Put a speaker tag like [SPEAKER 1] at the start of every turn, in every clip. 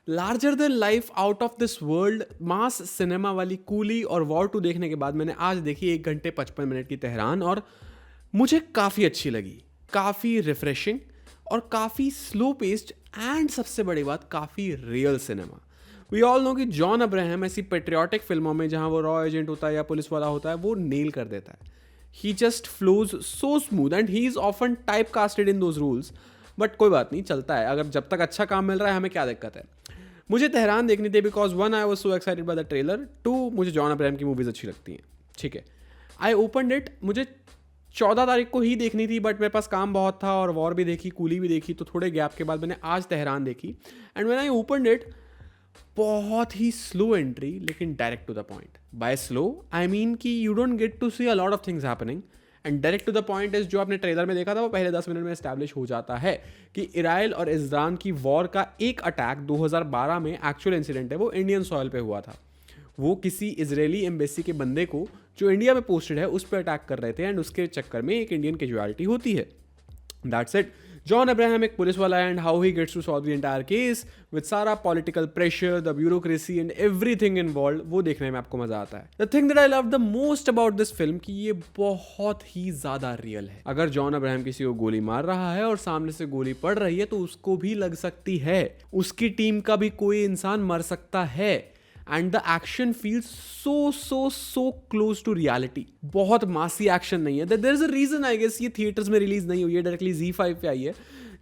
[SPEAKER 1] Larger than life, out of this world, mass cinema वाली coolie और war 2 देखने के बाद मैंने आज देखी 1 घंटे 55 मिनट की तेहरान, और मुझे काफ़ी अच्छी लगी, काफ़ी रिफ्रेशिंग और काफ़ी स्लो पेस्ड, एंड सबसे बड़ी बात काफ़ी real cinema. We all know कि जॉन अब्राहम ऐसी पेट्रियाटिक फिल्मों में जहाँ वो रॉ एजेंट होता है या पुलिस वाला होता है वो नेल कर देता है। He just flows so smooth and he is often type casted in those roles, but कोई बात नहीं, चलता है। अगर जब तक अच्छा काम मिल रहा है हमें क्या दिक्कत है। मुझे तेहरान देखनी थी because 1 I was so excited by the trailer, 2 मुझे जॉन अब्राहम की मूवीज़ अच्छी लगती हैं, ठीक है। आई ओपनड इट, मुझे 14 तारीख को ही देखनी थी बट मेरे पास काम बहुत था, और वॉर भी देखी, कूली भी देखी, तो थोड़े गैप के बाद मैंने आज तेहरान देखी। And when I opened it, बहुत ही स्लो एंट्री लेकिन direct to the point. By slow I mean कि you don't get to see a lot of things happening, and direct to the point is जो आपने trailer में देखा था वो पहले 10 मिनट में एस्टैब्लिश हो जाता है कि इराइल और इजरान की वॉर का एक अटैक 2012 में एक्चुअल इंसिडेंट है, वो इंडियन सॉइल पे हुआ था। वो किसी इजरायली एम्बेसी के बंदे को जो इंडिया में पोस्टेड है उस पर अटैक कर रहे थे, एंड उसके चक्कर में एक इंडियन कैजुअलिटी होती है। That's it. जॉन अब्राहम एक पुलिस वाला है, and how he gets to solve the entire case with सारा political pressure, the bureaucracy and everything involve, वो देखने में आपको मजा आता है। The thing that I love the most about this film कि ये बहुत ही ज्यादा रियल है। अगर जॉन अब्राहम किसी को गोली मार रहा है और सामने से गोली पड़ रही है तो उसको भी लग सकती है, उसकी टीम का भी कोई इंसान मर सकता है, and the action feels so close to reality. बहुत मासी एक्शन नहीं है, there is a reason I guess ये थिएटर्स में रिलीज नहीं हुई है, डायरेक्टली Z5 पे आई है।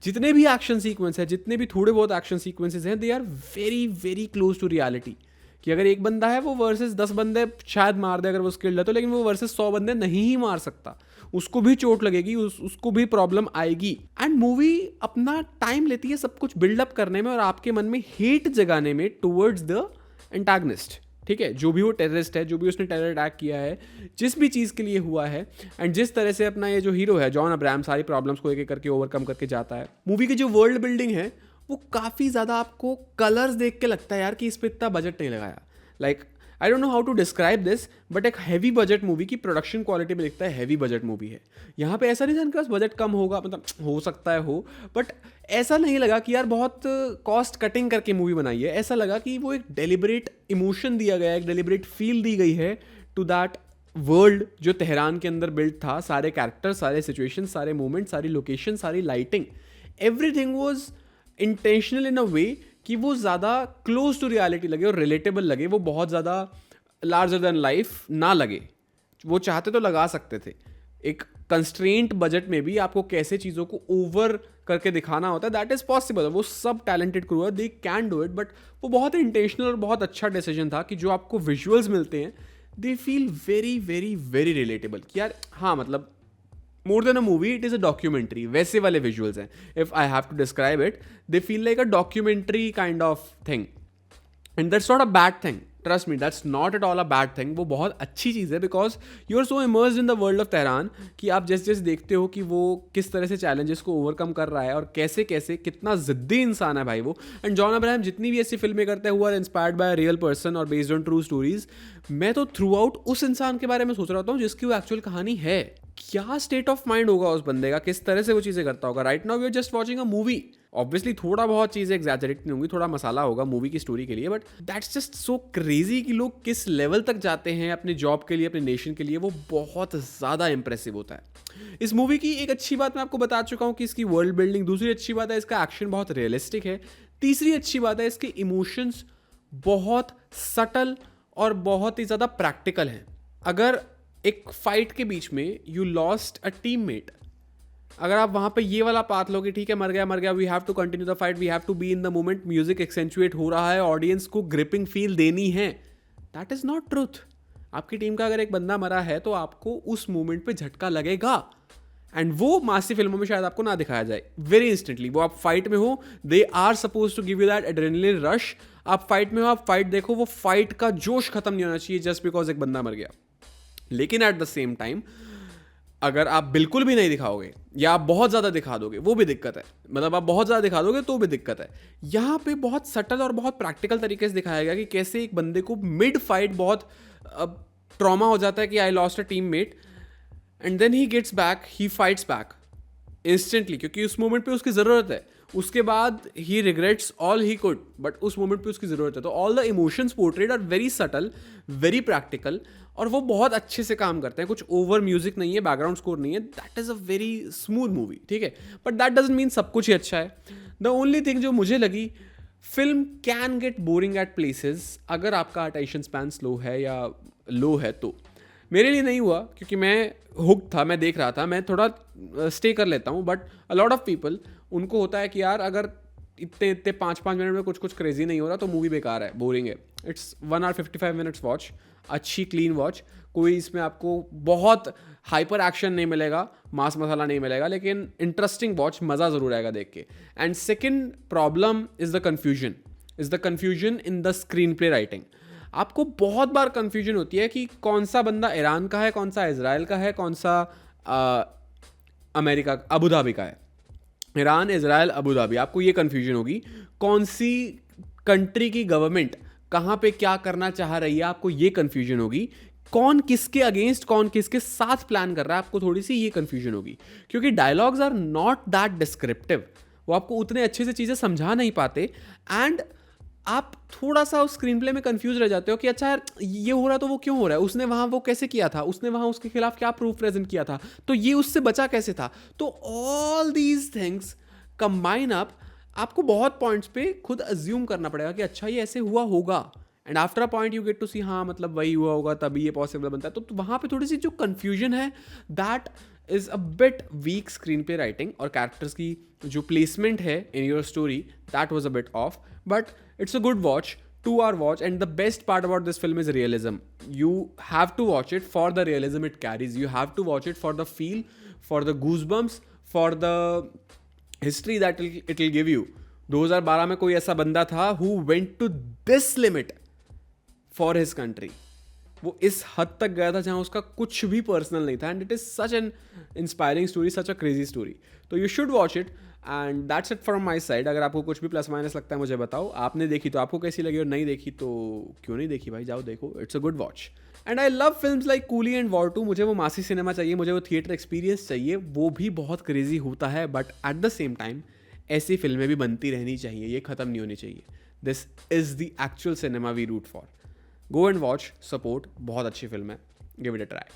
[SPEAKER 1] जितने भी एक्शन सीक्वेंस है, जितने भी थोड़े बहुत एक्शन सीक्वेंसेस हैं, they are very very close to reality. कि अगर एक बंदा है वो वर्सेस 10 बंदे शायद मार दे अगर वो स्किल्ड है तो, लेकिन वो वर्सेस 100 बंदे नहीं ही मार सकता, उसको भी चोट लगेगी, उसको भी प्रॉब्लम आएगी। एंड मूवी अपना टाइम लेती है सब कुछ बिल्डअप करने में और आपके मन में हेट जगाने में टुवर्ड्स द एंटागनिस्ट, ठीक है, जो भी वो टेररिस्ट है, जो भी उसने टेरर अटैक किया है, जिस भी चीज़ के लिए हुआ है, एंड जिस तरह से अपना ये जो हीरो है जॉन अब्राहम सारी प्रॉब्लम्स को एक एक करके ओवरकम करके जाता है। मूवी की जो वर्ल्ड बिल्डिंग है वो काफ़ी ज़्यादा आपको कलर्स देख के लगता है यार कि इस पर इतना बजट नहीं लगाया। Like I don't know how to describe this, but एक हैवी बजट मूवी की प्रोडक्शन क्वालिटी में दिखता है हैवी बजट मूवी है। यहाँ पे ऐसा नहीं था इनके पास बजट कम होगा, मतलब हो सकता है हो, बट ऐसा नहीं लगा कि यार बहुत कॉस्ट कटिंग करके मूवी बनाई है। ऐसा लगा कि वो एक डेलिबरेट इमोशन दिया गया है, एक डेलिबरेट फील दी गई है टू दैट वर्ल्ड जो तेहरान के अंदर बिल्ड था। सारे कैरेक्टर, सारे सिचुएशन, सारे मोमेंट, सारी लोकेशन, सारी लाइटिंग, एवरीथिंग वॉज इंटेंशनल इन अ वे कि वो ज़्यादा क्लोज टू रियलिटी लगे और रिलेटेबल लगे, वो बहुत ज़्यादा लार्जर देन लाइफ ना लगे। वो चाहते तो लगा सकते थे, एक कंस्ट्रेंट बजट में भी आपको कैसे चीज़ों को ओवर करके दिखाना होता है, दैट इज़ पॉसिबल। वो सब टैलेंटेड क्रू है, they can do it, but वो बहुत इंटेंशनल और बहुत अच्छा डिसीजन था कि जो आपको विजुअल्स मिलते हैं they feel very very very relatable. कि यार हाँ, मतलब more than a movie it is a documentary, वैसे वाले विजुअल्स हैं। If I have to describe it, they feel like a documentary kind of thing, and that's not a bad thing, trust me, that's not at all a bad thing. वो बहुत अच्छी चीज़ है because you are so immersed in the world of Tehran कि आप जैसे जैसे देखते हो कि वो किस तरह से चैलेंजेस को ओवरकम कर रहा है और कैसे कैसे कितना जिद्दी इंसान है भाई वो। एंड जॉन अब्राहम जितनी भी ऐसी फिल्में करते हैं, हुआ इंस्पायर्ड बाय रियल पर्सन और बेस्ड ऑन ट्रू स्टोरीज। मैं तो थ्रू आउट उस इंसान के बारे में सोच रहा हूँ जिसकी वो एक्चुअल कहानी है। क्या स्टेट ऑफ माइंड होगा उस बंदे का, किस तरह से वो चीज़ें करता होगा। Right now we are just watching a movie, obviously थोड़ा बहुत चीज़ें एग्जैजरेट नहीं होंगी, थोड़ा मसाला होगा मूवी की स्टोरी के लिए, but that's just so crazy कि लोग किस लेवल तक जाते हैं अपने जॉब के लिए, अपने नेशन के लिए, वो बहुत ज़्यादा इंप्रेसिव होता है। इस मूवी की एक अच्छी बात मैं आपको बता चुका हूँ कि इसकी वर्ल्ड बिल्डिंग, दूसरी अच्छी बात है इसका एक्शन बहुत रियलिस्टिक है, तीसरी अच्छी बात है इसके इमोशंस बहुत सटल और बहुत ही ज़्यादा प्रैक्टिकल हैं। अगर एक फाइट के बीच में यू लॉस्ट अ टीममेट, अगर आप वहाँ पे ये वाला पाथ लो कि ठीक है मर गया, we have to continue the fight, we have to be in the moment, music accentuate हो रहा है, ऑडियंस को ग्रिपिंग फील देनी है, दैट इज नॉट ट्रूथ। आपकी टीम का अगर एक बंदा मरा है तो आपको उस मोमेंट पे झटका लगेगा, एंड वो मासी फिल्मों में शायद आपको ना दिखाया जाए वेरी इंस्टेंटली। वो आप फाइट में हो, they are suppose to give you that adrenaline rush, आप फाइट में हो, आप फाइट देखो, वो फाइट का जोश खत्म नहीं होना चाहिए जस्ट बिकॉज एक बंदा मर गया। लेकिन एट द सेम टाइम अगर आप बिल्कुल भी नहीं दिखाओगे या आप बहुत ज़्यादा दिखा दोगे, वो भी दिक्कत है। मतलब आप बहुत ज़्यादा दिखा दोगे तो भी दिक्कत है। यहाँ पे बहुत सटल और बहुत प्रैक्टिकल तरीके से दिखाया गया कि कैसे एक बंदे को मिड फाइट बहुत ट्रॉमा हो जाता है कि I lost a teammate, and then he gets back, he fights back instantly, क्योंकि उस मोमेंट पे उसकी ज़रूरत है। उसके बाद he regrets all he could, but उस मोमेंट पे उसकी ज़रूरत है। तो all the emotions portrayed are very subtle, very practical, और वो बहुत अच्छे से काम करते हैं। कुछ ओवर म्यूजिक नहीं है, बैकग्राउंड स्कोर नहीं है, that is a very smooth movie, ठीक है। बट दैट डजंट मीन सब कुछ ही अच्छा है। द ओनली थिंग जो मुझे लगी, film can get boring at places अगर आपका अटेंशन स्पैन स्लो है या लो है तो। मेरे लिए नहीं हुआ क्योंकि मैं हुक था, मैं देख रहा था, मैं थोड़ा स्टे कर लेता हूँ, but a lot of people, उनको होता है कि यार अगर इतने इतने 5-5 मिनट में कुछ कुछ क्रेजी नहीं हो रहा तो मूवी बेकार है, बोरिंग है। इट्स 1 hour 55 minutes वॉच, अच्छी क्लीन वॉच। कोई इसमें आपको बहुत हाइपर एक्शन नहीं मिलेगा, मास मसाला नहीं मिलेगा, लेकिन इंटरेस्टिंग वॉच, मज़ा ज़रूर आएगा देख के। And second problem is the confusion in the screen play writing. आपको बहुत बार कन्फ्यूजन होती है कि कौन सा बंदा ईरान का है, कौन सा इजराइल का है, कौन सा अमेरिका अबू धाबी का है। ईरान, इजराइल, अबू धाबी, आपको ये कन्फ्यूजन होगी। कौन सी कंट्री की गवर्नमेंट कहाँ पे क्या करना चाह रही है, आपको ये कन्फ्यूजन होगी। कौन किसके अगेंस्ट, कौन किसके साथ प्लान कर रहा है, आपको थोड़ी सी ये कन्फ्यूजन होगी। क्योंकि dialogues are not that descriptive, वो आपको उतने अच्छे से चीज़ें समझा नहीं पाते। एंड आप थोड़ा सा उस स्क्रीन प्ले में कंफ्यूज रह जाते हो कि अच्छा यार ये हो रहा तो वो क्यों हो रहा है, उसने वहाँ वो कैसे किया था, उसने वहाँ उसके खिलाफ क्या प्रूफ प्रेजेंट किया था, तो ये उससे बचा कैसे था। तो all these things combine up, आपको बहुत पॉइंट्स पे खुद अज्यूम करना पड़ेगा कि अच्छा ये ऐसे हुआ होगा। And after a point you get to see, हाँ मतलब वही हुआ होगा तभी ये पॉसिबल बनता है। तो वहाँ पे थोड़ी सी जो कन्फ्यूजन है, that is a bit weak screenplay writing, और कैरेक्टर्स की जो प्लेसमेंट है in your story, that was a bit off. But it's a good watch, 2 hour watch, and the best part about this film is realism. You have to watch it for the realism it carries. You have to watch it for the feel, for the goosebumps, for the history that it'll give you. 2012 में कोई ऐसा बंदा था who went to this limit for his country. वो इस हद तक गया था जहाँ उसका कुछ भी पर्सनल नहीं था, and it is such an inspiring story, such a crazy story. तो you should watch it, and that's it from my side. अगर आपको कुछ भी प्लस माइनस लगता है मुझे बताओ। आपने देखी तो आपको कैसी लगी, और नहीं देखी तो क्यों नहीं देखी भाई, जाओ देखो, it's a good watch. And I love films like coolie and war 2। मुझे वो मासी सिनेमा चाहिए, मुझे वो थिएटर एक्सपीरियंस चाहिए, वो भी बहुत क्रेजी होता है, but at the same time ऐसी फिल्में भी बनती रहनी चाहिए, ये ख़त्म नहीं होनी चाहिए। This is the actual cinema we root for. Go and watch, support, बहुत अच्छी फिल्म है, गिव इट अ ट्राई।